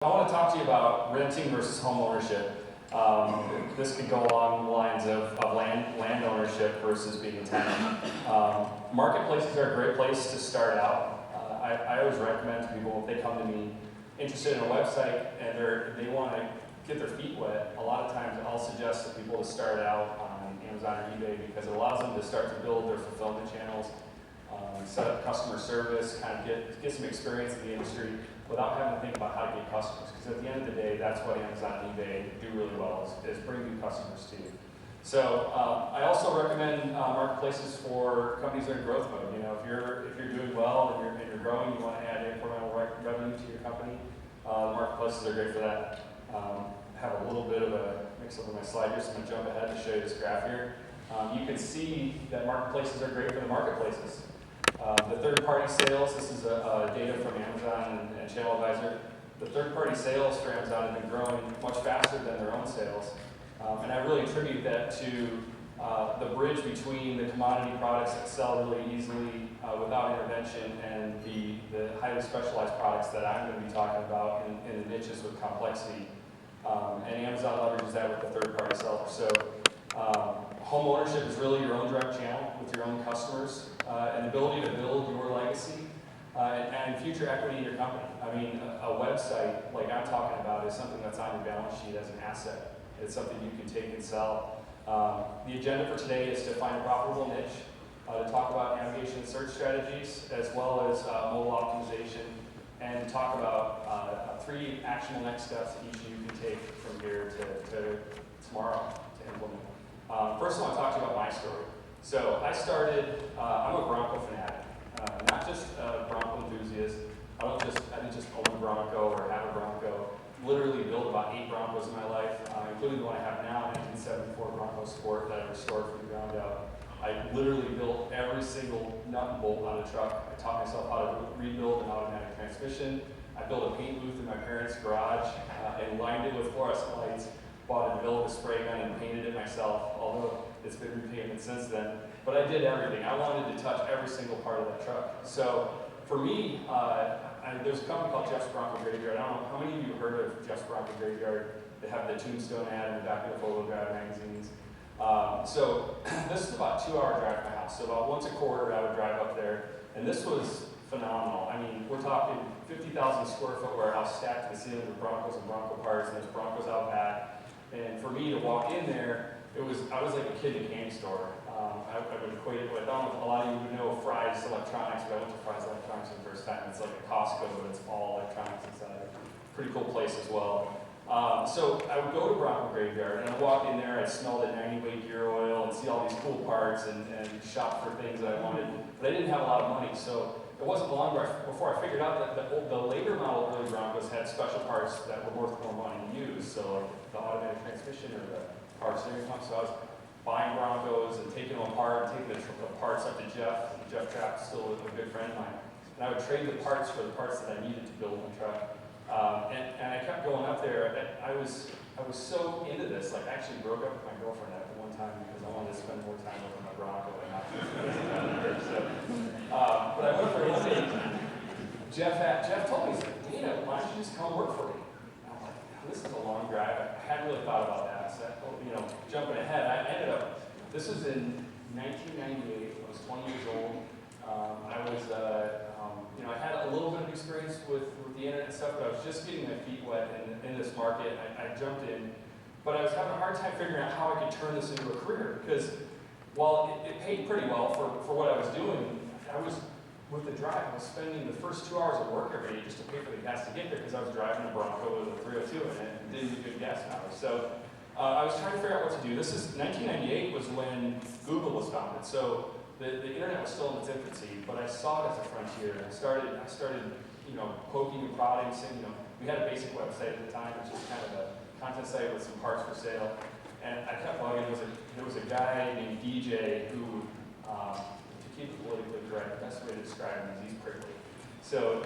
I want to talk to you about renting versus home ownership. This could go along the lines of land ownership versus being a tenant. Marketplaces are a great place to start out. I always recommend to people, if they come to me interested in a website and they want to get their feet wet, a lot of times I'll suggest to people to start out on Amazon or eBay because it allows them to start to build their fulfillment channels, set up customer service, kind of get some experience in the industry without having to think about how to get customers. Because at the end of the day, that's what Amazon and eBay do really well, is bring new customers to you. So I also recommend marketplaces for companies that are in growth mode. You know, if you're doing well and you're growing, you want to add incremental revenue to your company, marketplaces are great for that. I have a little bit of a mix up in my slide here, so I'm going to jump ahead to show you this graph here. You can see that marketplaces are great for the marketplaces. The third-party sales, this is data from Amazon and ChannelAdvisor. The third-party sales for Amazon have been growing much faster than their own sales. And I really attribute that to the bridge between the commodity products that sell really easily without intervention and the highly specialized products that I'm going to be talking about in the niches with complexity. And Amazon leverages that with the third-party sellers. So home ownership is really your own direct channel with your own customers. An ability to build your legacy and future equity in your company. I mean, a website like I'm talking about is something that's on your balance sheet as an asset. It's something you can take and sell. The agenda for today is to find a profitable niche, to talk about navigation and search strategies, as well as mobile optimization, and talk about 3 actionable next steps that each of you can take from here to tomorrow to implement. First, I want to talk to you about my story. So I started, I'm a Bronco fanatic, not just a Bronco enthusiast. I didn't just own a Bronco or have a Bronco. Literally built about 8 Broncos in my life, including the one I have now, a 1974 Bronco Sport that I restored from the ground up. I literally built every single nut and bolt on a truck. I taught myself how to rebuild an automatic transmission. I built a paint booth in my parents' garage and lined it with fluorescent lights. Bought a Nevins spray gun and painted it myself, although it's been repainted since then. But I did everything. I wanted to touch every single part of that truck. So for me, there's a company called Jeff's Bronco Graveyard. I don't know, how many of you have heard of Jeff's Bronco Graveyard? They have the Tombstone ad in the back of the photo drive magazines. So this is about a 2-hour drive from my house. So about once a quarter, I would drive up there. And this was phenomenal. I mean, we're talking 50,000 square foot warehouse stacked to the ceiling with Broncos and Bronco parts, and there's Broncos out back. And for me to walk in there, I was like a kid in a candy store. I would equate it with, I don't know if a lot of you would know Fry's Electronics, but I went to Fry's Electronics for the first time. It's like a Costco, but it's all electronics inside. Pretty cool place as well. So I would go to Bronco Graveyard, and I'd walk in there, I'd smell the 90-weight gear oil and see all these cool parts and shop for things that I wanted. But I didn't have a lot of money, so it wasn't long before I figured out that the later model early Broncos had special parts that were worth more money to use. So like the automatic transmission or the power steering pump. So I was buying Broncos and taking them apart, taking the parts up to Jeff. Jeff Trapp's still a good friend of mine. And I would trade the parts for the parts that I needed to build my truck. And I kept going up there. I was so into this. Like, I actually broke up with my girlfriend at one time because I wanted to spend more time with my Bronco and not just but I went for one day. Jeff told me, he's like, Dana, why don't you just come work for me? And I'm like, this is a long drive. I hadn't really thought about that. So, jumping ahead, I ended up, this was in 1998. I was 20 years old. I had a little bit of experience with the internet and stuff, but I was just getting my feet wet in this market. I jumped in, but I was having a hard time figuring out how I could turn this into a career because while it paid pretty well for what I was doing, with the drive, I was spending the first 2 hours of work every day just to pay for the gas to get there because I was driving a Bronco with a 302 in it and didn't get good gas mileage. So I was trying to figure out what to do. 1998 was when Google was founded. So the internet was still in its infancy, but I saw it as a frontier. I started, poking and prodding, saying, we had a basic website at the time, which was kind of a content site with some parts for sale. And I kept bugging. There was a guy named DJ who, to keep it politically correct, the best way to describe him is he's prickly. So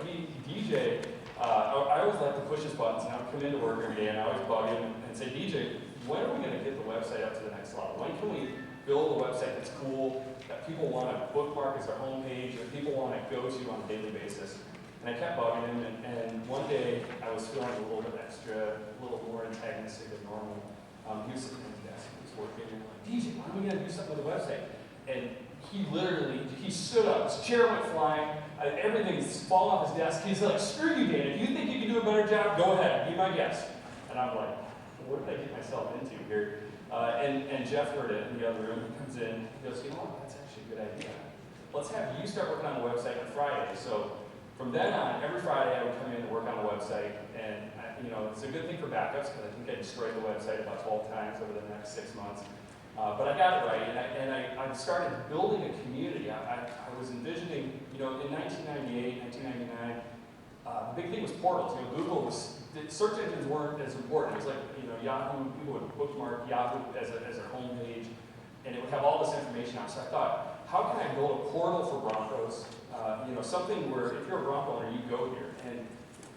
DJ, I always like to push his buttons, and I would come into work every day, and I always bug him and say, DJ, when are we going to get the website up to the next level? When can we build a website that's cool, that people want to bookmark as their homepage, that people want to go to on a daily basis? And I kept bugging him, and one day I was feeling a little bit extra, a little more antagonistic than normal. He was sitting at his desk, he was working, and I'm like, DJ, when are we gonna do something with the website? And he stood up, his chair went flying, everything's falling off his desk. He's like, screw you, Dan, if you think you can do a better job, go ahead, be my guest. And I'm like, what did I get myself into here? And Jeff heard it in the other room. He comes in, he goes, you know what, that's actually a good idea. Let's have you start working on the website on Friday. So from then on, every Friday I would come in and work on the website. And it's a good thing for backups, because I think I destroyed the website about 12 times over the next 6 months. But I got it right, and I started building a community. I was envisioning, in 1998, 1999, the big thing was portals. Google search engines weren't as important. It was like, Yahoo, people would bookmark Yahoo as their homepage, and it would have all this information on. So I thought, how can I build a portal for Broncos? Something where if you're a Bronco owner, you go here. And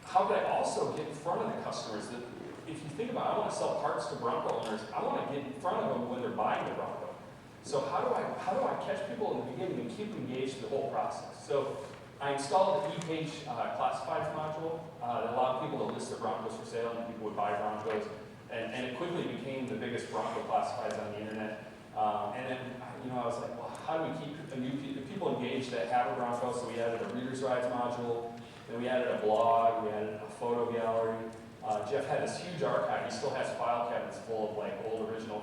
how could I also get in front of the customers? That if you think about it, I want to sell parts to Bronco owners. I want to get in front of them when they're buying the Bronco. So how do I catch people in the beginning and keep them engaged through the whole process? So I installed the ePage classifieds module that allowed people to list their Broncos for sale, and people would buy Broncos. And it quickly became the biggest Bronco classifieds on the internet. And then, I was like, well, how do we keep the people engaged that have a Bronco? So we added a reader's rights module, then we added a blog, we added a photo gallery. Jeff had this huge archive. He still has file cabinets full of like old original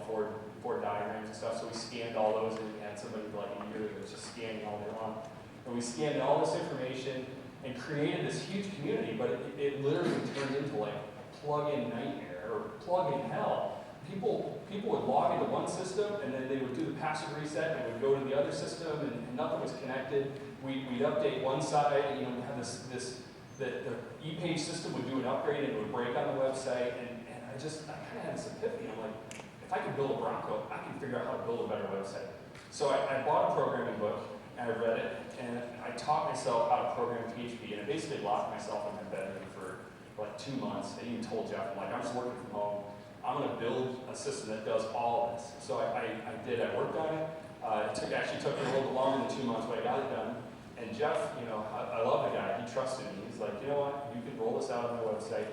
Ford diagrams and stuff. So we scanned all those, and we had somebody for like a year that was just scanning all day long. And we scanned all this information and created this huge community, but it literally turned into like a plug-in nightmare or plug-in hell. People would log into one system, and then they would do the password reset, and it would go to the other system, and nothing was connected. We'd update one side, we had the ePage system would do an upgrade, and it would break on the website, and I kind of had this epiphany. I'm like, if I can build a Bronco, I can figure out how to build a better website. So I bought a programming book, and I read it, and I taught myself how to program PHP, and I basically locked myself in my bedroom for like 2 months. I even told Jeff, I'm like, I'm just working from home. I'm going to build a system that does all of this. So I did. I worked on it. It actually took me a little bit longer than 2 months, but I got it done. And Jeff, I love the guy. He trusted me. He's like, you know what? You can roll this out on my website.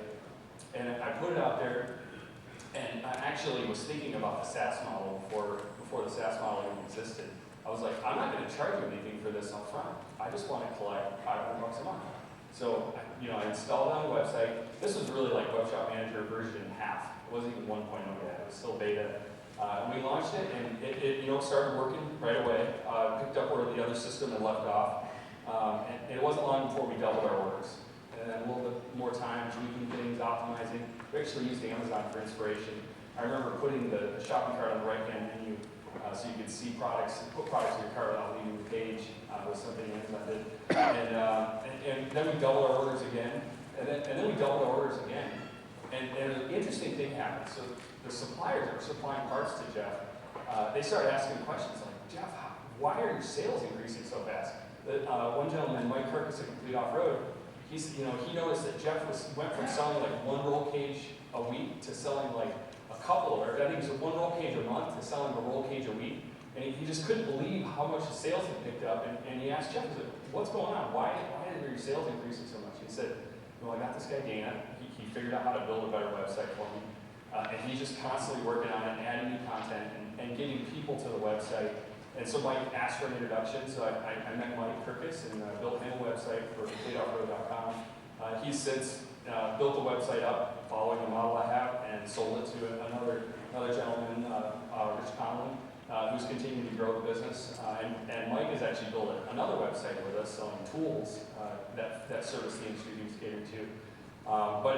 And I put it out there. And I actually was thinking about the SaaS model before the SaaS model even existed. I was like, I'm not going to charge you anything for this up front. I just want to collect $500 a month. So, I installed it on the website. This was really like Web Shop Manager version half. It wasn't even 1.0 yet. It was still beta. And we launched it, and it started working right away. Picked up where the other system had left off. And it wasn't long before we doubled our orders. And then a little bit more time, tweaking things, optimizing. We actually used Amazon for inspiration. I remember putting the shopping cart on the right-hand menu so you could see products, put products in your cart without leaving the page. Was something Amazon did. And then we doubled our orders again. And then we doubled our orders again. And an interesting thing happened. So the suppliers that were supplying parts to Jeff, they started asking questions like, Jeff, why are your sales increasing so fast? One gentleman, Mike Kirkus at Complete Off-Road, he noticed that Jeff went from selling like 1 roll cage a week to selling like a couple, or I think it was 1 roll cage a month to selling a roll cage a week. And he just couldn't believe how much his sales had picked up. And he asked Jeff, what's going on? Why are your sales increasing so much? He said, well, I got this guy, Dana. He figured out how to build a better website for me. And he's just constantly working on it, adding new content, and getting people to the website. And so Mike asked for an introduction, so I met Mike Kirkus and built him a website for CompleteOffroad.com. He's since built the website up, following the model I have, and sold it to another gentleman, Rich Conlon, who's continuing to grow the business. And Mike has actually built another website with us selling tools that service the industry he was catering to. But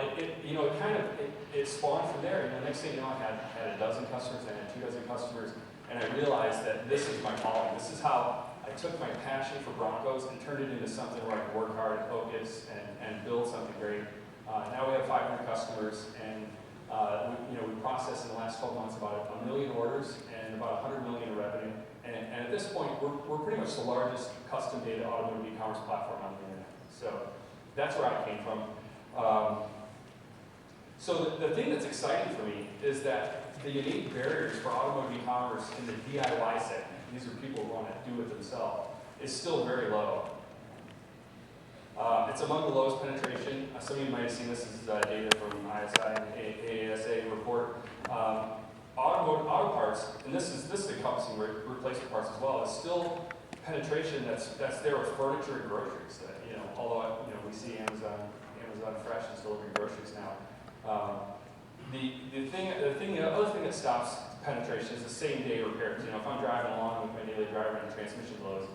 it spawned from there. Next thing you know, I had a dozen customers, I had 2 dozen customers, and I realized that this is my calling. This is how I took my passion for Broncos and turned it into something where I can work hard and focus and build something great. Now we have 500 customers, and we processed in the last 12 months about 1 million orders and about 100 million in revenue. And at this point, we're pretty much the largest custom data automotive e-commerce platform on the internet. So that's where I came from. So the thing that's exciting for me is that the unique barriers for automotive e-commerce in the DIY segment, these are people who want to do it themselves, is still very low. It's among the lowest penetration. Some of you might have seen this. This is data from ISI and AASA report. Auto parts, and this is encompassing replacement parts as well, is still penetration that's there with furniture and groceries. That, although we see Amazon Fresh is delivering groceries now. The other thing that stops penetration is the same day repairs. If I'm driving along with my daily driver and the transmission blows,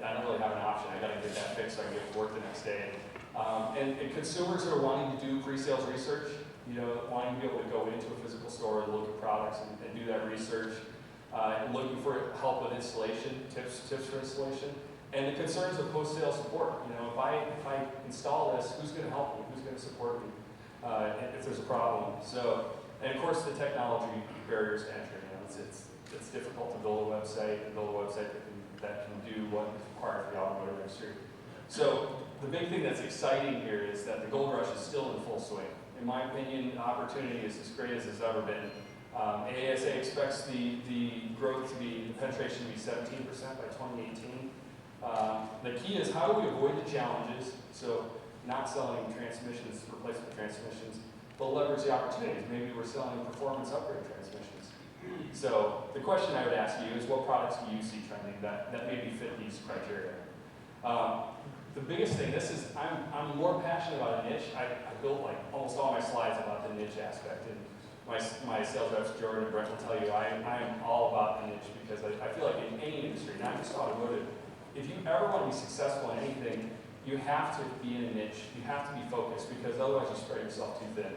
I don't really have an option. I got to get that fixed so I can get to work the next day. And consumers are wanting to do pre-sales research, wanting to be able to go into a physical store and look at products and do that research, and looking for help with installation, tips for installation, and the concerns of post-sale support. If I install this, who's going to help me? Who's going to support me if there's a problem? So, and of course, the technology barriers to entry. It's difficult to build a website that can do what is required for the automotive industry. So the big thing that's exciting here is that the gold rush is still in full swing. In my opinion, the opportunity is as great as it's ever been. AASA expects the growth to be, the penetration to be 17% by 2018. The key is how do we avoid the challenges, so not selling transmissions, replacement transmissions, but leverage the opportunities. Maybe we're selling performance upgrade transmissions. So the question I would ask you is, what products do you see trending that maybe fit these criteria? The biggest thing, I'm more passionate about a niche. I built like almost all my slides about the niche aspect. And my sales reps, Jordan and Brent, will tell you I am all about the niche because I feel like in any industry, not just automotive, if you ever want to be successful in anything, you have to be in a niche. You have to be focused because otherwise you spread yourself too thin.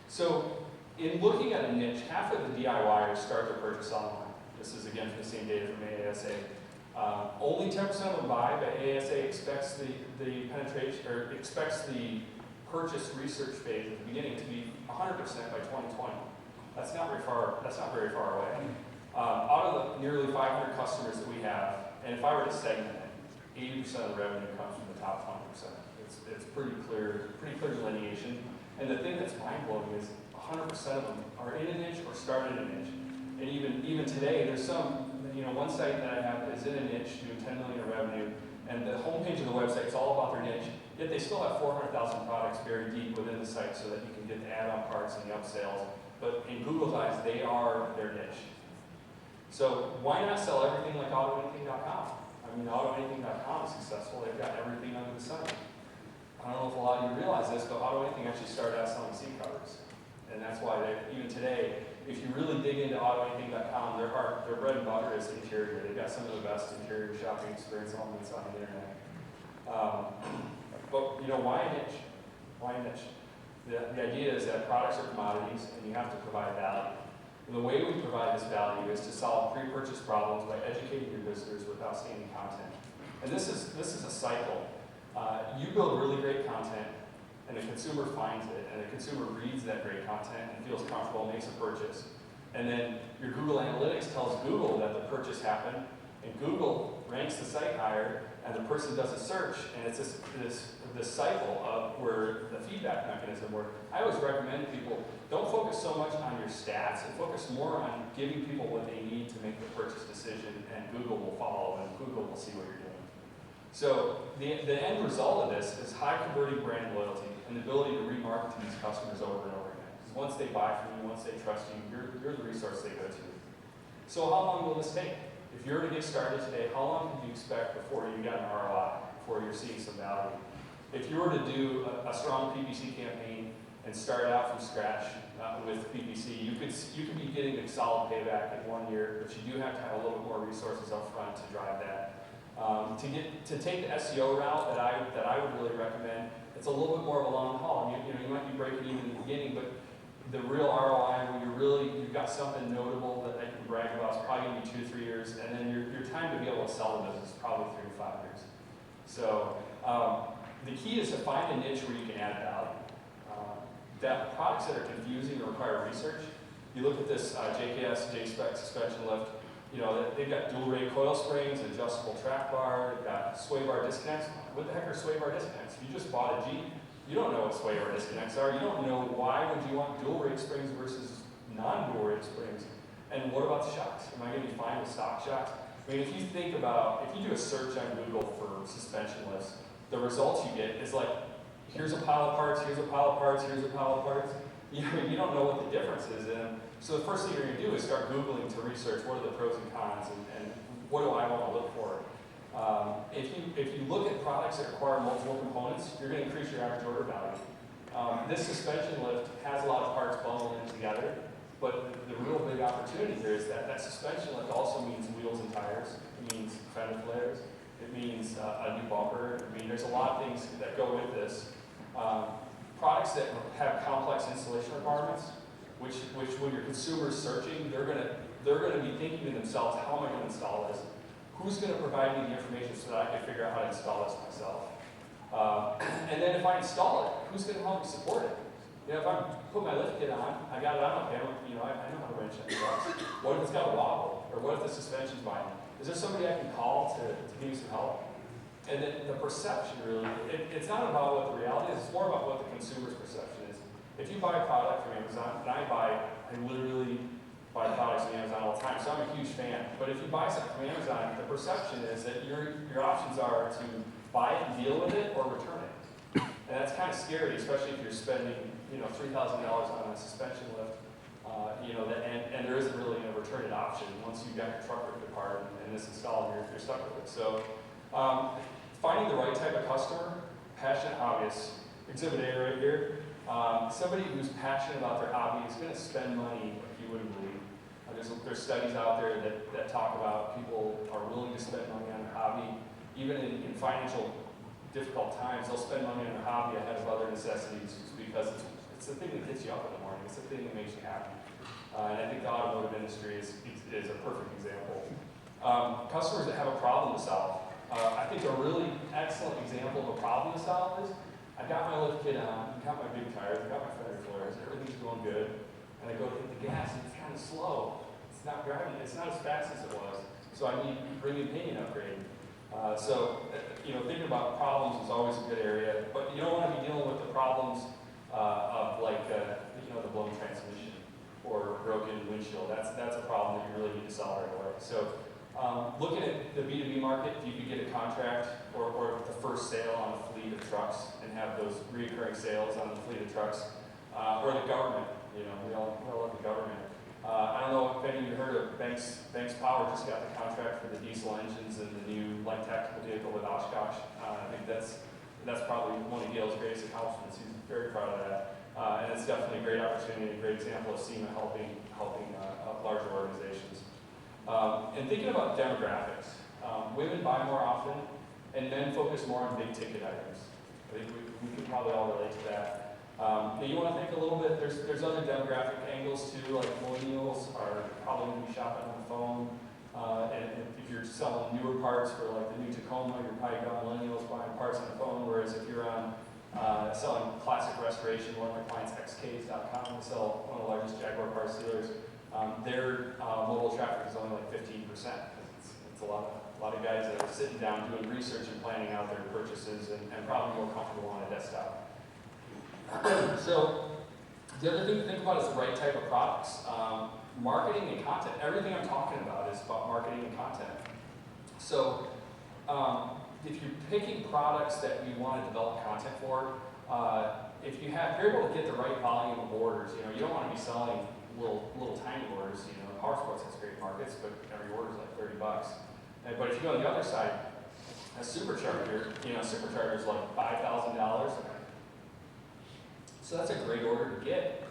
So in looking at a niche, half of the DIYers start their purchase online. This is again from the same data from AASA. Only 10% of them buy, but AASA expects the penetration or expects the purchase research phase at the beginning to be 100% by 2020. That's not very far away. Out of the nearly 500 customers that we have, and if I were to segment it, 80% of the revenue comes from the top 20%. It's pretty clear delineation. And the thing that's mind-blowing is 100% of them are in a niche or started in a niche. And even today, there's some, one site that I have is in a niche doing 10 million in revenue, and the homepage of the website is all about their niche, yet they still have 400,000 products buried deep within the site so that you can get the add-on parts and the upsells. But in Google's eyes, they are their niche. So why not sell everything like AutoAnything.com? AutoAnything.com is successful. They've got everything under the sun. I don't know if a lot of you realize this, but AutoAnything actually started out selling seat covers. And that's why even today, if you really dig into AutoAnything.com, their bread and butter is interior. They've got some of the best interior shopping experience elements on the internet. But why a niche? Why a niche? The idea is that products are commodities, and you have to provide value. And the way we provide this value is to solve pre-purchase problems by educating your visitors with outstanding content. And this is a cycle. You build really great content, and the consumer finds it, and the consumer reads that great content and feels comfortable and makes a purchase. And then your Google Analytics tells Google that the purchase happened, and Google ranks the site higher, and the person does a search, and it's this cycle of where the feedback mechanism where I always recommend people don't focus so much on your stats and focus more on giving people what they need to make the purchase decision, and Google will follow, and Google will see what you're doing. So the end result of this is high converting brand loyalty and the ability to remarket to these customers over and over again. Because once they buy from you, once they trust you, you're the resource they go to. So how long will this take? If you were to get started today, how long can you expect before you get an ROI, before you're seeing some value? If you were to do a strong PPC campaign and start out from scratch with PPC, you could be getting a solid payback in 1 year, but you do have to have a little bit more resources up front to drive that. To take the SEO route that I would really recommend, it's a little bit more of a long haul. You might be breaking even in the beginning, but the real ROI when you've got something notable that I can brag about is probably going to be 2 to 3 years, and then your time to be able to sell the business is probably 3 to 5 years. So the key is to find a niche where you can add value. That products that are confusing or require research, you look at this JKS, J-Spec suspension lift, they've got dual rate coil springs, adjustable track bar, they've got sway bar disconnects. What the heck are sway bar disconnects? If you just bought a Jeep, you don't know what sway bar disconnects are. You don't know why would you want dual rate springs versus non-dual rate springs. And what about the shocks? Am I going to be fine with stock shocks? If you do a search on Google for suspension lifts, the results you get is like, here's a pile of parts, here's a pile of parts, here's a pile of parts. You don't know what the difference is in them. So the first thing you're going to do is start Googling to research what are the pros and cons and what do I want to look for. If you look at products that require multiple components, you're going to increase your average order value. This suspension lift has a lot of parts bundled in together, but the real big opportunity here is that suspension lift also means wheels and tires. It means fender flares. It means a new bumper. I mean, there's a lot of things that go with this. Products that have complex installation requirements, which when your consumer's searching, they're gonna be thinking to themselves, how am I going to install this? Who's going to provide me the information so that I can figure out how to install this myself? And then if I install it, who's going to help me support it? You know, if I put my lift kit on, I got it on, okay, you know, I know how to wrench it. What if it's got a wobble? Or what if the suspension's binding? Is there somebody I can call to give me some help? And then the perception really, it's not about what the reality is, it's more about what the consumer's perception is. If you buy a product from Amazon, and I literally buy products from Amazon all the time, so I'm a huge fan. But if you buy something from Amazon, the perception is that your options are to buy it and deal with it or return it. And that's kind of scary, especially if you're spending, you know, $3,000 on a suspension lift, you know, and there isn't really a return it option. Once you've got your truck ripped apart and this installed, you're stuck with it. So finding the right type of customer, passionate hobbyists, exhibit A right here. Somebody who's passionate about their hobby is going to spend money like you wouldn't believe. There's studies out there that talk about people are willing to spend money on their hobby. Even in financial difficult times, they'll spend money on their hobby ahead of other necessities because it's the thing that gets you up in the morning. It's the thing that makes you happy. And I think the automotive industry is a perfect example. Customers that have a problem to solve. I think a really excellent example of a problem to solve is, I've got my lift kit on, I've got my big tires, I've got my fender flares, everything's going good, and I go to hit the gas and it's kind of slow. It's not driving, it's not as fast as it was, so I need to bring a pinion upgrade. You know, thinking about problems is always a good area, but you don't want to be dealing with the problems of like, you know, the blown transmission or broken windshield. That's a problem that you really need to solve right away. So looking at the B2B market, if you could get a contract or the first sale on a fleet of trucks and have those recurring sales on the fleet of trucks, or the government, you know, we all love the government. I don't know if any of you heard of Banks Power just got the contract for the diesel engines and the new light tactical vehicle with Oshkosh. I think that's probably one of Gail's greatest accomplishments. He's very proud of that. And it's definitely a great opportunity, a great example of SEMA helping larger organizations. And thinking about demographics, women buy more often and men focus more on big ticket items. I think we could probably all relate to that. You want to think a little bit, there's other demographic angles too, like millennials are probably going to be shopping on the phone. And if you're selling newer parts for like the new Tacoma, you're probably got millennials buying parts on the phone, whereas if you're on selling classic restoration, one of my clients, xks.com, we sell one of the largest Jaguar parts dealers. Their mobile traffic is only like 15%. It's a lot of guys that are sitting down doing research and planning out their purchases and probably more comfortable on a desktop. So the other thing to think about is the right type of products. Marketing and content. Everything I'm talking about is about marketing and content. So if you're picking products that you want to develop content for, if you're able to get the right volume of orders, you know, you don't want to be selling little tiny orders. You know, Powersports has great markets, but every order is like $30. But if you go on the other side, a supercharger, you know, a supercharger is like $5,000. So that's a great order to get.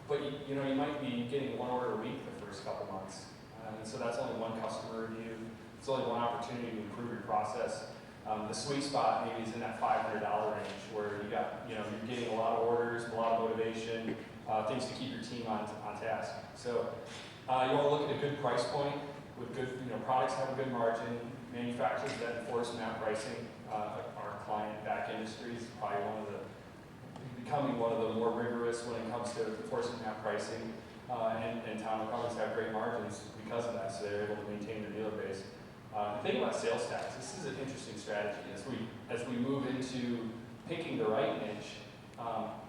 But you know, you might be getting one order a week the first couple months. And so that's only one customer review. It's only one opportunity to improve your process. The sweet spot maybe is in that $500 range where you're getting a lot of orders, a lot of motivation, things to keep your team on task. So you want to look at a good price point with good, you know, products have a good margin, manufacturers that enforce MAP pricing. Our client back industry is probably becoming one of the more rigorous when it comes to enforcing MAP pricing. And town companies have great margins because of that, so they're able to maintain their dealer base. Think about sales tax. This is an interesting strategy as we move into picking the right niche.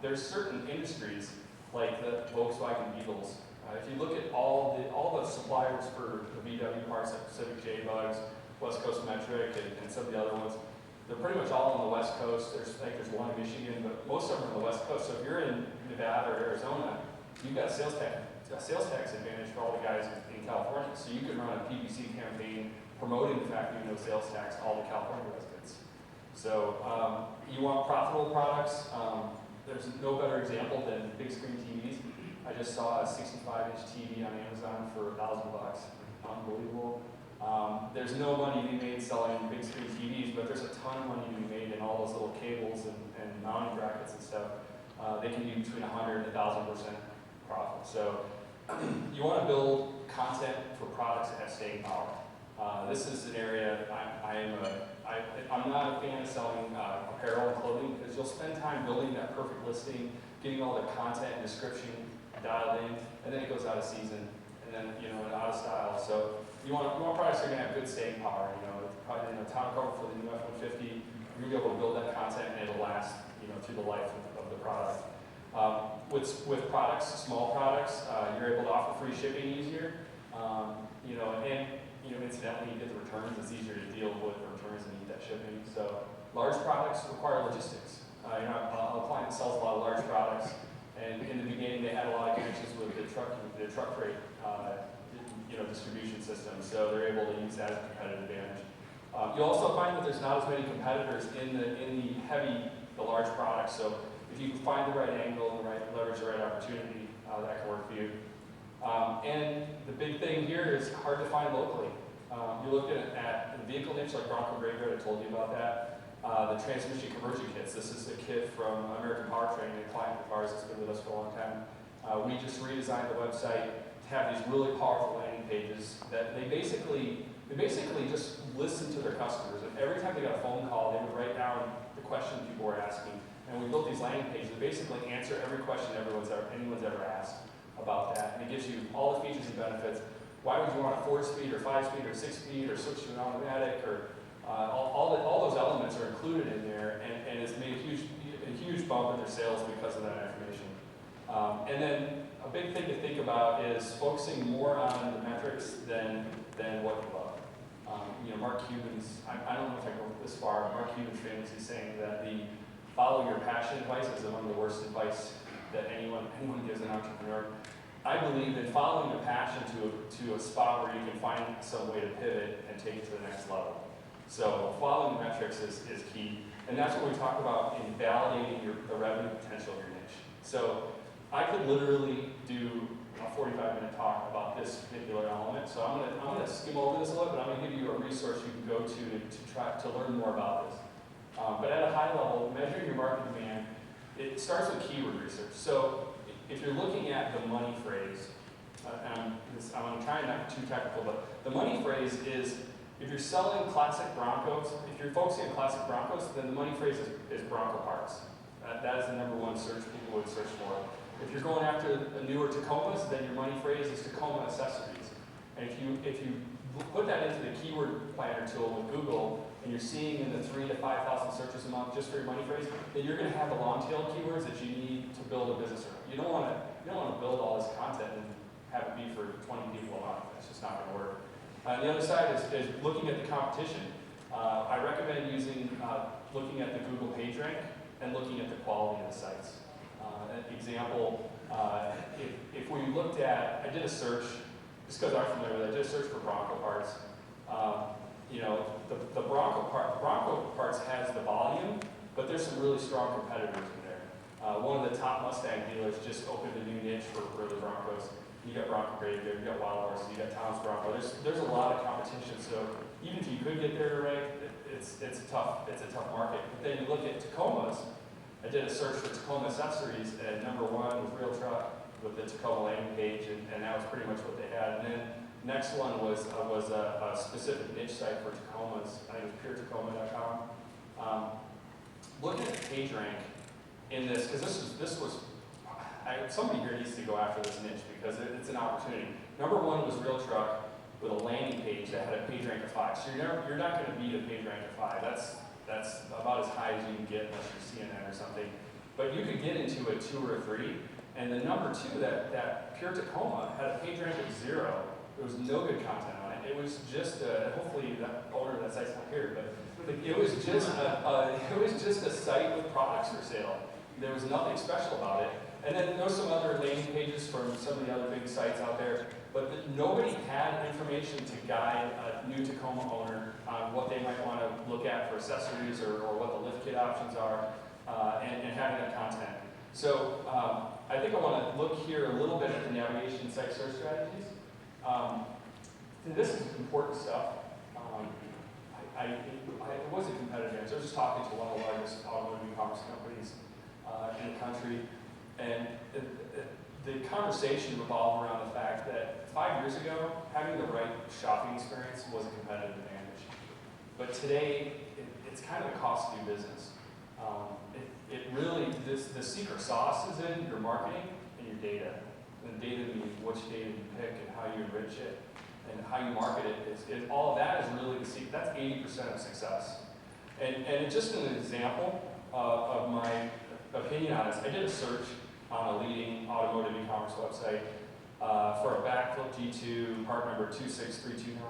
There's certain industries like the Volkswagen Beetles. If you look at all the suppliers for the VW parts like Pacific J-Bugs, West Coast Metric, and some of the other ones, They're pretty much all on the West Coast. There's one in Michigan, but most of them are on the West Coast. So if you're in Nevada or Arizona, you've got a sales tax advantage for all the guys in California. So you can run a PPC campaign promoting the fact that you know sales tax to all the California residents. So you want profitable products. There's no better example than big screen TVs. I just saw a 65-inch TV on Amazon for $1,000. Unbelievable. There's no money to be made selling big screen TVs, but there's a ton of money to be made in all those little cables and mounting brackets and stuff. They can be between 100 and 1,000% profit. So you want to build content for products that have staying power. This is an area I'm not a fan of selling apparel and clothing, because you'll spend time building that perfect listing, getting all the content and description dialed in, and then it goes out of season, and then out of style. So you want products that are going to have good staying power. Probably top cover for the new F-150. You're going to be able to build that content, and it'll last through the life of the product. With products, small products, you're able to offer free shipping easier. Incidentally, you get the returns. It's easier to deal with the returns and eat that shipping. So large products require logistics. A client that sells a lot of large products, and in the beginning they had a lot of connections with the truck freight distribution system. So they're able to use that as a competitive advantage. You'll also find that there's not as many competitors in the large products. So if you can find the right angle and leverage the right opportunity, that can work for you. And the big thing here is hard to find locally. You look at the vehicle niche like Bronco Graveyard, I told you about that. The transmission conversion kits. This is a kit from American Powertrain, a client of ours that's been with us for a long time. We just redesigned the website to have these really powerful landing pages that they basically just listen to their customers. And every time they got a phone call, they would write down the question people were asking. And we built these landing pages that basically answer every question anyone's ever asked about that. And it gives you all the features and benefits. Why would you want a 4-speed or 5-speed or 6-speed or switch to an automatic? Or all those elements are included in there, and it's made a huge bump in their sales because of that information. And then a big thing to think about is focusing more on the metrics than what you love. Mark Cuban's, I don't know if I go this far, but Mark Cuban's famously saying that the follow your passion advice is one of the worst advice that anyone gives an entrepreneur. I believe in following a passion to a spot where you can find some way to pivot and take it to the next level. So following the metrics is key. And that's what we talk about in validating the revenue potential of your niche. So I could literally do a 45-minute talk about this particular element. So I'm gonna skim over this a little bit, but I'm gonna give you a resource you can go to try to learn more about this. But at a high level, measuring your market demand, it starts with keyword research. So if you're looking at the money phrase, I'm trying not to be too technical, but the money phrase is, if you're selling classic Broncos, if you're focusing on classic Broncos, then the money phrase is Bronco parts. That is the #1 search people would search for. If you're going after the newer Tacomas, then your money phrase is Tacoma accessories. And if you put that into the keyword planner tool with Google, and you're seeing in the 3,000 to 5,000 searches a month just for your money phrase, then you're going to have the long tail keywords that you need to build a business around. You don't want to build all this content and have it be for 20 people a month. It's just not going to work. The other side is looking at the competition. I recommend looking at the Google PageRank and looking at the quality of the sites. An example, if we looked at, I did a search, just because I'm familiar with it, I did a search for Bronco parts. The Bronco parts has the volume, but there's some really strong competitors in there. One of the top Mustang dealers just opened a new niche for the Broncos. You got Bronco Graveyard, you got Wild Horse, you got Tom's Bronco. There's a lot of competition. So even if you could get there to rank, it's a tough market. But then you look at Tacomas. I did a search for Tacoma accessories, and #1 was Real Truck with the Tacoma landing page, and that was pretty much what they had. And then next one was a specific niche site for Tacomas. I think it was puretacoma.com. Looking at PageRank in this, because somebody here needs to go after this niche because it's an opportunity. #1 was Real Truck with a landing page that had a PageRank of 5. So you're not going to beat a PageRank of 5. That's about as high as you can get unless you're CNN or something. But you could get into a 2 or a 3. And the #2, that Pure Tacoma, had a PageRank of 0 There was no good content on it. It was just hopefully that owner of that site's not here, but it was just a site with products for sale. There was nothing special about it. And then there was some other landing pages from some of the other big sites out there, but nobody had information to guide a new Tacoma owner on what they might want to look at for accessories or what the lift kit options are, and having that content. So I think I want to look here a little bit at the navigation site search strategies. This is important stuff. It was a competitive answer. I was just talking to one of the largest automotive e-commerce companies in the country, and the conversation revolved around the fact that 5 years ago, having the right shopping experience was a competitive advantage. But today, it's kind of the cost to do business. It really, the secret sauce is in your marketing and your data. And data means which data you pick and how you enrich it and how you market it. All of that is really the secret. That's 80% of success. And just an example of my opinion on this, I did a search on a leading automotive e-commerce website for a backflip G2 part number 26329.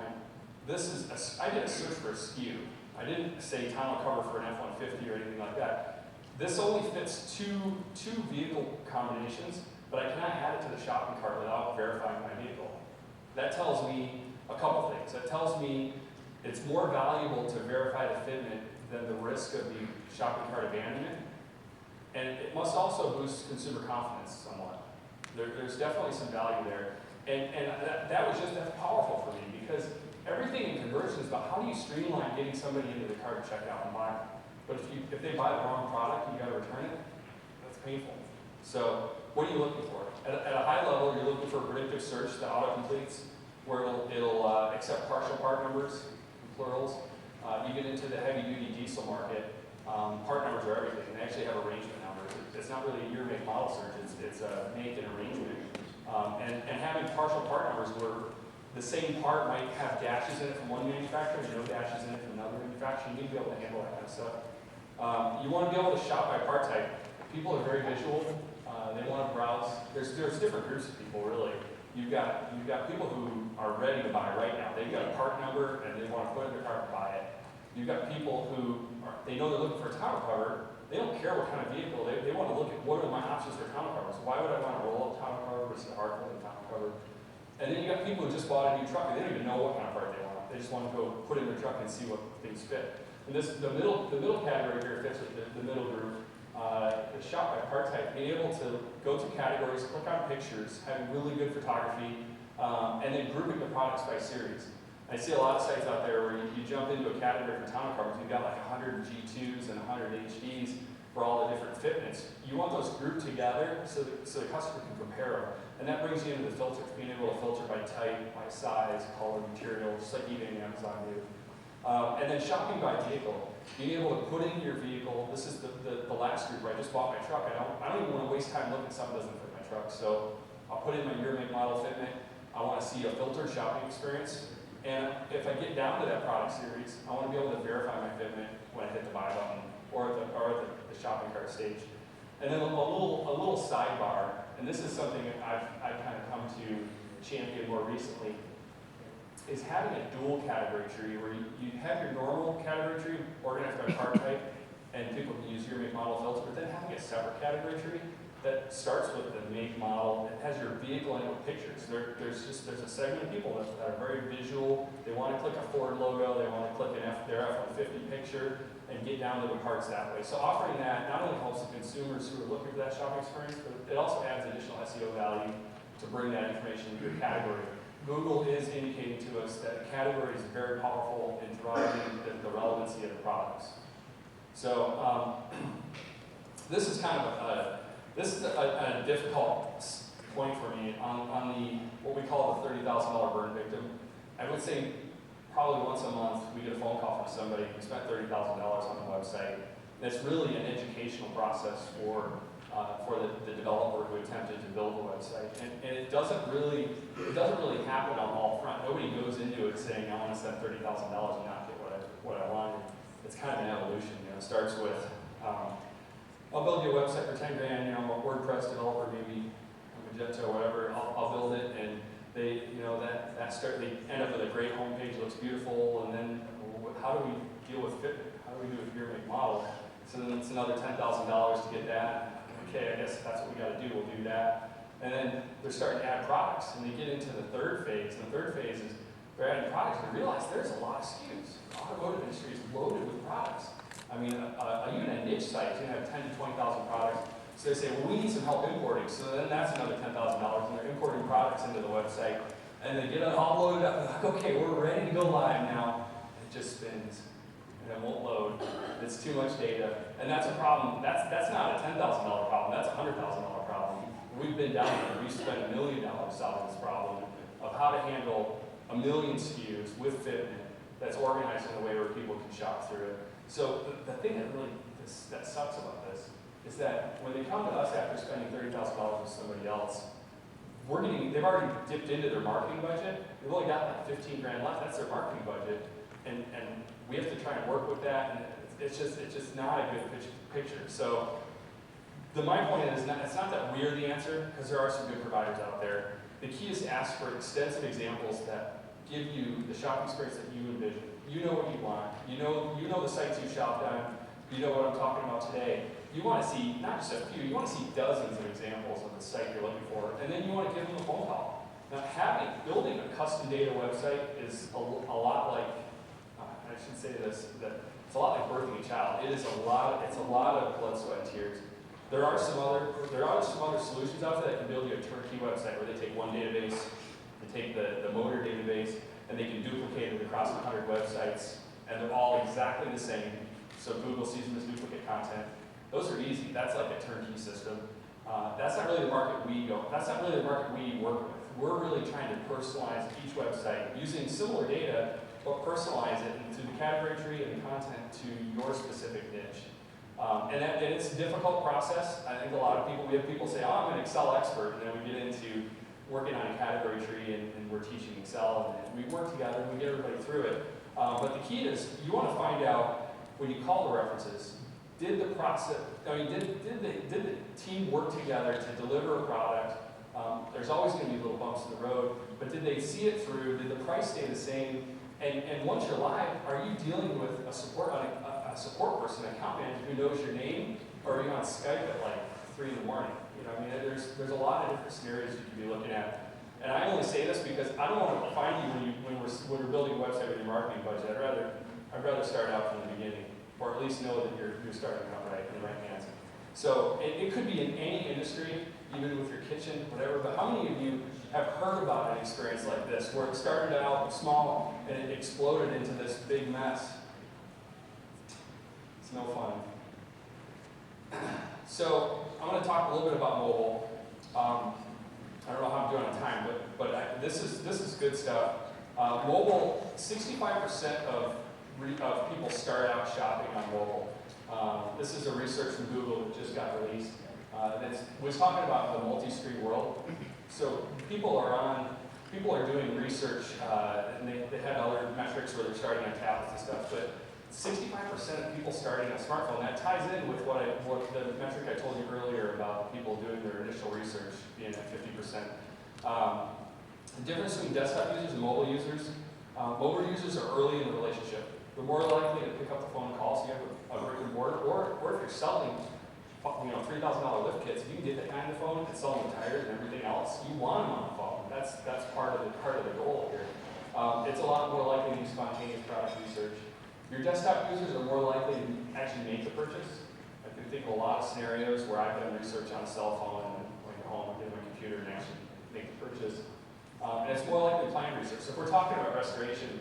I did a search for a SKU. I didn't say tonneau cover for an F-150 or anything like that. This only fits two vehicle combinations, but I cannot add it to the shopping cart without verifying my vehicle. That tells me a couple things. That tells me it's more valuable to verify the fitment than the risk of the shopping cart abandonment. And it must also boost consumer confidence somewhat. There's definitely some value there. And that's powerful for me, because everything in conversion is about how do you streamline getting somebody into the cart to check out and buy. But if they buy the wrong product and you got to return it, that's painful. So what are you looking for? At a high level, you're looking for a predictive search that auto-completes, where it'll accept partial part numbers, plurals. You get into the heavy-duty diesel market, part numbers are everything. They actually have arrangement numbers. It's not really a year, make, model search. It's a make and arrangement. And having partial part numbers where the same part might have dashes in it from one manufacturer and no dashes in it from another manufacturer. You need to be able to handle that kind of stuff. You want to be able to shop by part type. People are very visual. They want to browse. There's different groups of people, really. You've got people who are ready to buy right now. They've got a part number and they want to put it in their cart and buy it. You've got people who they know they're looking for a tonneau cover. They don't care what kind of vehicle. They want to look at what are my options for tonneau covers. Why would I want to roll up tonneau cover versus a hard tonneau cover? And then you got people who just bought a new truck and they don't even know what kind of part they want. They just want to go put it in their truck and see what things fit. And the middle category here fits with the middle group. The shop by part type, being able to go to categories, click on pictures, having really good photography, and then grouping the products by series. I see a lot of sites out there where you jump into a category for tonneau covers, you've got like 100 G2s and 100 HDs for all the different fitments. You want those grouped together so the customer can compare them. And that brings you into the filters, being able to filter by type, by size, color, material, just like eBay and Amazon do. And then shopping by vehicle. Being able to put in your vehicle, this is the last group where I just bought my truck. I don't even want to waste time looking at something that doesn't fit my truck. So I'll put in my year, make, model, fitment. I want to see a filtered shopping experience. And if I get down to that product series, I want to be able to verify my fitment when I hit the buy button or at the shopping cart stage. And then a little sidebar, and this is something that I've kind of come to champion more recently, is having a dual category tree where you have your normal category tree organized by part type, and people can use your make, model, filter, but then having a separate category tree that starts with the make, model, it has your vehicle and pictures. There's a segment of people that are very visual. They want to click a Ford logo, they want to click their F-150 picture, and get down to the parts that way. So offering that not only helps the consumers who are looking for that shopping experience, but it also adds additional SEO value to bring that information into your category. Google is indicating to us that a category is very powerful in driving the relevancy of the products. So this is kind of a difficult point for me on the what we call the $30,000 burn victim. I would say probably once a month we get a phone call from somebody who spent $30,000 on the website. That's really an educational process for the developer who attempted to build the website, and it doesn't really happen on all front. Nobody goes into it saying I want to spend $30,000 and not get what I wanted. It's kind of an evolution. It starts with I'll build you a website for 10 grand. I'm a WordPress developer, maybe a Magento or whatever. I'll build it, and that they end up with a great homepage, looks beautiful, and then how do we deal with fitment? How do we do with year, make, model? So then it's another $10,000 to get that. Okay, I guess that's what we got to do. We'll do that. And then they're starting to add products, and they get into the third phase. And the third phase is they're adding products and realize there's a lot of SKUs. The automotive industry is loaded with products. I mean, even a niche site is going to have 10 to 20,000 products. So they say, well, we need some help importing. So then that's another $10,000, and they're importing products into the website. And they get it all loaded up, and they're like, okay, we're ready to go live now. It just spins, and it won't load. It's too much data. And that's a problem. That's not a $10,000 problem, that's a $100,000 problem. We've been down there. We've spent $1 million solving this problem of how to handle 1 million SKUs with fitment that's organized in a way where people can shop through it. So the thing that really that sucks about this is that when they come to us after spending $30,000 with somebody else, they've already dipped into their marketing budget. They've only got like 15 grand left. That's their marketing budget, and we have to try and work with that. And it's just not a good picture. So my point is, it's not that we're the answer, because there are some good providers out there. The key is to ask for extensive examples that give you the shopping experience that you envision. You know what you want. You know the sites you shopped on. You know what I'm talking about today. You want to see not just a few, you want to see dozens of examples of the site you're looking for, and then you want to give them a phone call. Now, building a custom data website is a lot like, I should say this, that it's a lot like birthing a child. It's a lot of blood, sweat, and tears. There are some other solutions out there that can build you a turnkey website where they take one database, they take the motor database, and they can duplicate it across 100 websites, and they're all exactly the same. So Google sees them as duplicate content. Those are easy. That's like a turnkey system. That's not really the market we work with. We're really trying to personalize each website using similar data, but personalize it into the category tree and the content to your specific niche. And it's a difficult process. I think we have people say, oh, I'm an Excel expert, and then we get into working on a category tree, and we're teaching Excel, and we work together, and we get everybody through it. But the key is, you want to find out, when you call the references, did the team work together to deliver a product? There's always going to be little bumps in the road, but did they see it through? Did the price stay the same? And once you're live, are you dealing with a support person, an account manager who knows your name, or are you on Skype at like 3 in the morning? You know, I mean, there's a lot of different scenarios you could be looking at. And I only say this because I don't want to find you when we're building a website with your marketing budget. I'd rather start out from the beginning, or at least know that you're starting out right in the right hands. So it could be in any industry, even with your kitchen, whatever. But how many of you have heard about an experience like this, where it started out small and it exploded into this big mess? It's no fun. So I'm going to talk a little bit about mobile. I don't know how I'm doing on time, but this is good stuff. Mobile, 65% of people start out shopping on mobile. This is a research from Google that just got released. That was talking about the multi-screen world. So people are doing research, and they had other metrics where they're starting on tablets and stuff, but 65% of people starting on a smartphone. That ties in with what the metric I told you earlier about people doing their initial research being at 50%. The difference between desktop users and mobile users are early in the relationship. They're more likely to pick up the phone and call, so you have a brick and mortar, or if you're selling $3,000 lift kits, if you can get that guy on the phone and sell them the tires and everything else, you want them on the phone. That's part of the goal here. It's a lot more likely to do spontaneous product research. Your desktop users are more likely to actually make the purchase. I can think of a lot of scenarios where I've done research on a cell phone and then go home and get my computer and actually make the purchase. And it's more likely planned research. So if we're talking about restoration,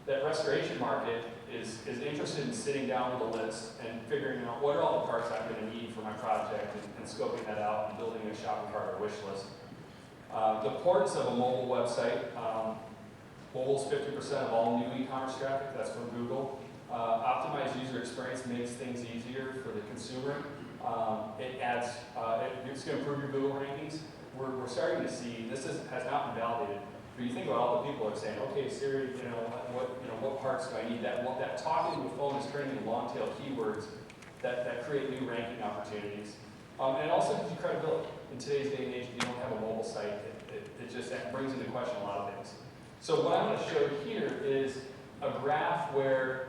that restoration market is interested in sitting down with a list and figuring out what are all the parts I'm going to need for my project, and scoping that out and building a shopping cart or wish list. The importance of a mobile website. Mobile's 50% of all new e-commerce traffic. That's from Google. Optimized user experience makes things easier for the consumer. It's going to improve your Google rankings. We're starting to see, this has not been validated, but you think about all the people that are saying, okay, Siri, what parts do I need? That talking to a phone is turning into long-tail keywords that create new ranking opportunities. And it also gives you credibility. In today's day and age, if you don't have a mobile site, it just brings into question a lot of things. So what I'm going to show you here is a graph where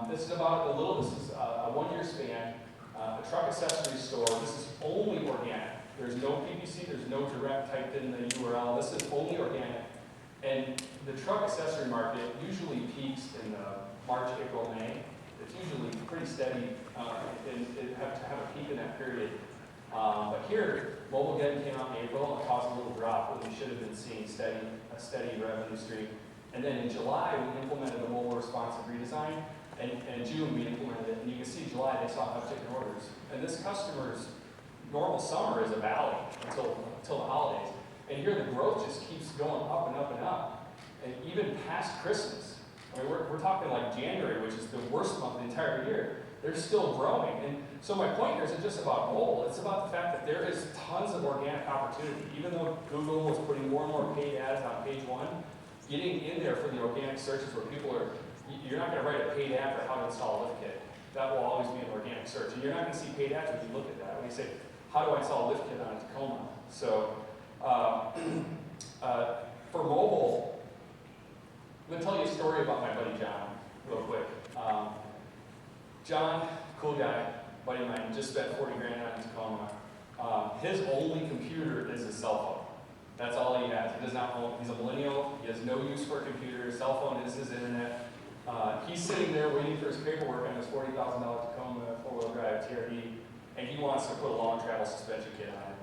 this is about this is a 1-year span, a truck accessory store. This is only organic. There's no PPC, there's no direct typed in the URL. This is only organic. And the truck accessory market usually peaks in the March, April, May. It's usually pretty steady, and it have to have a peak in that period. But here, mobile again came out in April and caused a little drop when we should have been seeing a steady revenue stream. And then in July, we implemented a mobile responsive redesign, and in June we implemented it. And you can see July they saw uptick in orders. And this customer's normal summer is a valley until the holidays. And here the growth just keeps going up and up and up. And even past Christmas, I mean, we're talking like January, which is the worst month of the entire year. They're still growing. And so my point here isn't just about mobile, it's about the fact that there is tons of organic opportunity. Even though Google was putting more and more paid ads on page 1, getting in there for the organic searches where people are, you're not going to write a paid ad for how to install a lift kit. That will always be an organic search. And you're not going to see paid ads when you look at that. When you say, how do I install a lift kit on a Tacoma? So for mobile, I'm going to tell you a story about my buddy John real quick. John, cool guy, buddy of mine, just spent 40 grand on a Tacoma. His only computer is his cell phone. That's all he has. He does not own, he's a millennial, he has no use for a computer, his cell phone is his internet. He's sitting there waiting for his paperwork on his $40,000 Tacoma 4-wheel drive TRD, and he wants to put a long travel suspension kit on it.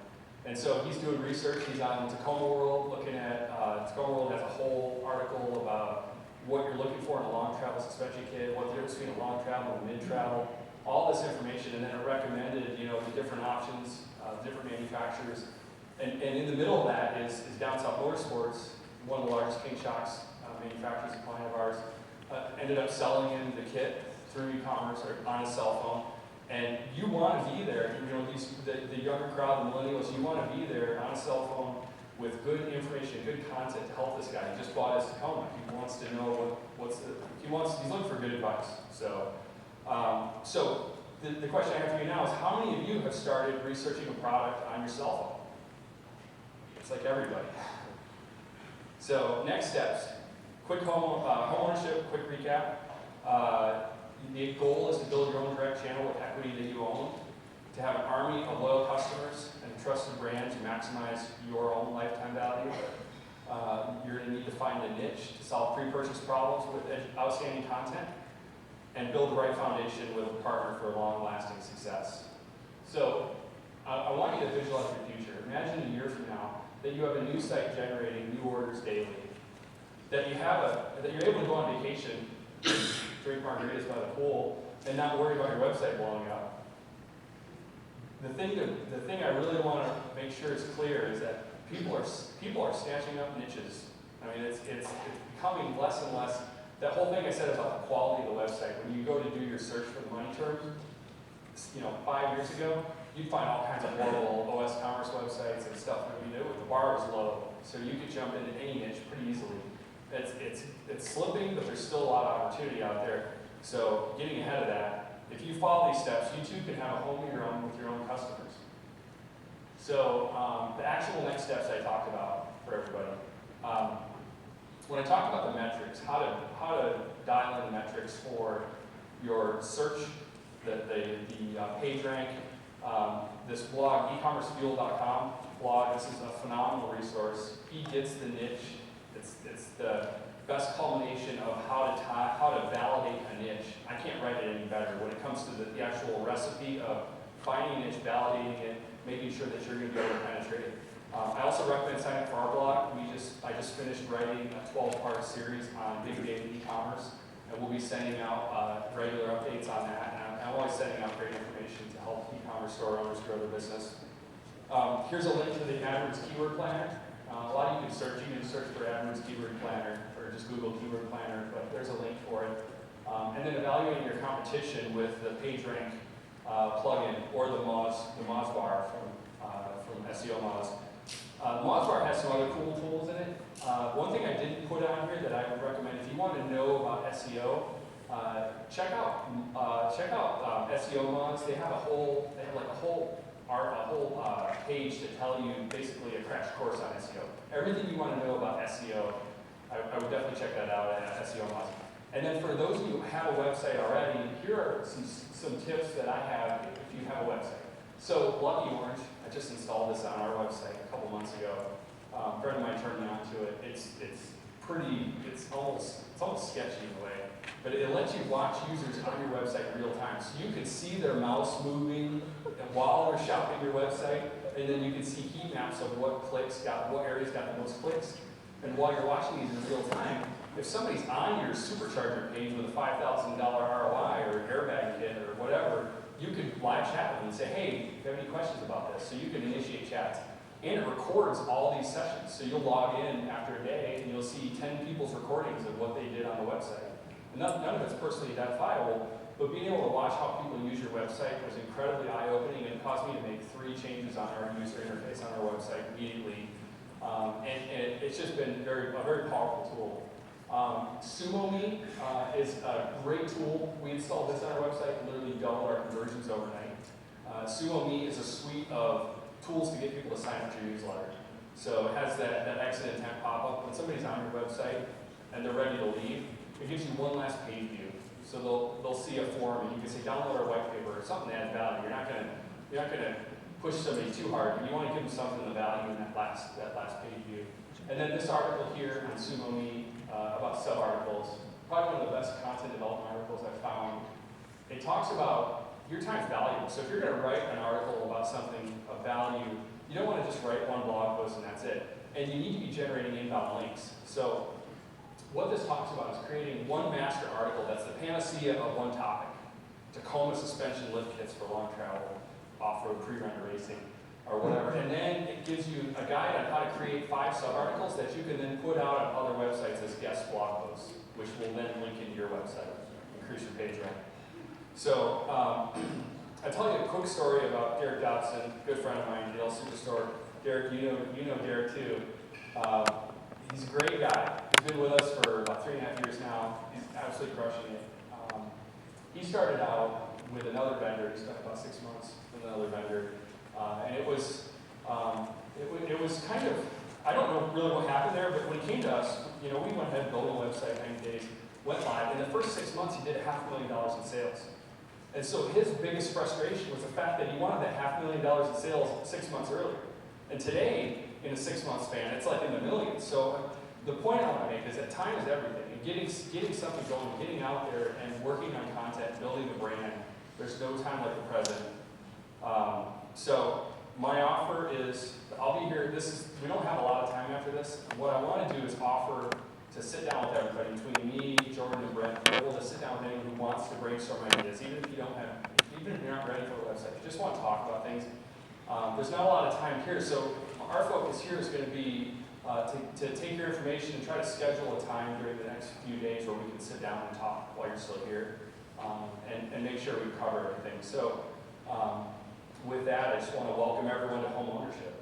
And so he's doing research, he's on Tacoma World, looking at, Tacoma World has a whole article about what you're looking for in a long travel suspension kit, what the difference between a long travel and mid-travel, all this information, and then it recommended, the different options, different manufacturers. And in the middle of that is Down South Motorsports, one of the largest King Shocks manufacturers, a client of ours, ended up selling him the kit through e-commerce or on his cell phone. And you want to be there, the younger crowd, the millennials, you want to be there on a cell phone with good information, good content to help this guy. He just bought his Tacoma. He wants to know he's looking for good advice. So, the question I have for you now is, how many of you have started researching a product on your cell phone? It's like everybody. So, next steps. Quick home ownership, quick recap. The goal is to build your own direct channel with equity that you own, to have an army of loyal customers and a trusted brand to maximize your own lifetime value. You're going to need to find a niche to solve pre-purchase problems with outstanding content, and build the right foundation with a partner for long-lasting success. So, I want you to visualize your future. Imagine a year from now that you have a new site generating new orders daily, that you're able to go on vacation, drink margaritas by the pool, and not worry about your website blowing up. The thing I really want to make sure is clear is that people are snatching up niches. I mean, it's becoming less and less. That whole thing I said about the quality of the website, when you go to do your search for the money terms, 5 years ago, you'd find all kinds of horrible OS commerce websites and stuff that we do. The bar was low, so you could jump into any niche pretty easily. It's slipping, but there's still a lot of opportunity out there. So getting ahead of that, if you follow these steps, you too can have a home of your own with your own customers. So the actual next steps I talked about for everybody. When I talked about the metrics, how to dial in the metrics for your search, the page rank, this blog, eCommerceFuel.com blog, this is a phenomenal resource. He gets the niche. It's the best culmination of how to validate a niche. I can't write it any better when it comes to the actual recipe of finding a niche, validating it, making sure that you're going to be able to penetrate it. I also recommend signing up for our blog. I just finished writing a 12-part series on big data e-commerce, and we'll be sending out regular updates on that. And I'm always sending out great information to help e-commerce store owners grow their business. Here's a link to the AdWords Keyword Planner. A lot of you can search for AdWords Keyword Planner, or just Google Keyword Planner, but there's a link for it. And then evaluating your competition with the PageRank plugin or the Moz bar from SEO Moz. The Moz bar has some other cool tools in it. One thing I didn't put on here that I would recommend, if you want to know about SEO, check out SEO Moz. They have a whole page to tell you basically a crash course on SEO. Everything you want to know about SEO I would definitely check that out at SEO Moz. And then for those of you who have a website already, here are some tips that I have if you have a website. So Lucky Orange, I just installed this on our website a couple months ago. A friend of mine turned me on to it. It's almost sketchy in a way, but it lets you watch users on your website in real time. So you can see their mouse moving while they're shopping your website, and then you can see heat maps of what areas got the most clicks. And while you're watching these in real time, if somebody's on your supercharger page with a $5,000 ROI or airbag kit or whatever, you could live chat with them and say, hey, do you have any questions about this? So you can initiate chats. And it records all these sessions. So you'll log in after a day and you'll see 10 people's recordings of what they did on the website. And none of it's personally identifiable, but being able to watch how people use your website was incredibly eye-opening, and it caused me to make 3 changes on our user interface on our website immediately. And it's just been a very powerful tool. SumoMe is a great tool. We installed this on our website and literally doubled our conversions overnight. SumoMe is a suite of tools to get people to sign up to your newsletter. So it has that exit intent pop-up. When somebody's on your website and they're ready to leave, it gives you one last page view. So they'll see a form and you can say, download our white paper or something that adds value. You're not gonna push somebody too hard, but you want to give them something of value in that last page view. And then this article here on SumoMe about sub-articles, probably one of the best content development articles I've found. It talks about your time's valuable. So if you're going to write an article about something of value, you don't want to just write one blog post and that's it. And you need to be generating inbound links. So what this talks about is creating one master article that's the panacea of one topic. Tacoma suspension lift kits for long travel, off-road pre-run racing, or whatever. And then it gives you a guide on how to create 5 sub-articles that you can then put out on other websites as guest blog posts, which will then link into your website, increase your page rank. So I'll tell you a quick story about Derek Dodson, good friend of mine, Dale Superstore. Derek, you know Derek too. He's a great guy. He's been with us for about 3.5 years now. He's absolutely crushing it. He started out with another vendor. He spent about 6 months with another vendor. And it was kind of, I don't know really what happened there, but when he came to us, we went ahead and built a website, 90 days, went live. In the first 6 months, he did $500,000 in sales. And so his biggest frustration was the fact that he wanted that $500,000 in sales 6 months earlier. And today, in a 6-month span, it's like in the millions. So the point I want to make is that time is everything. And getting something going, getting out there and working on content, building the brand, there's no time like the present. So my offer is, I'll be here, we don't have a lot of time after this. What I want to do is offer to sit down with everybody, between me, Jordan, and Brent, be able to sit down with anyone who wants to brainstorm ideas, even if you're not ready for a website, you just want to talk about things. There's not a lot of time here, so our focus here is going to be to take your information and try to schedule a time during the next few days where we can sit down and talk while you're still here, and make sure we cover everything. So with that, I just want to welcome everyone to home ownership.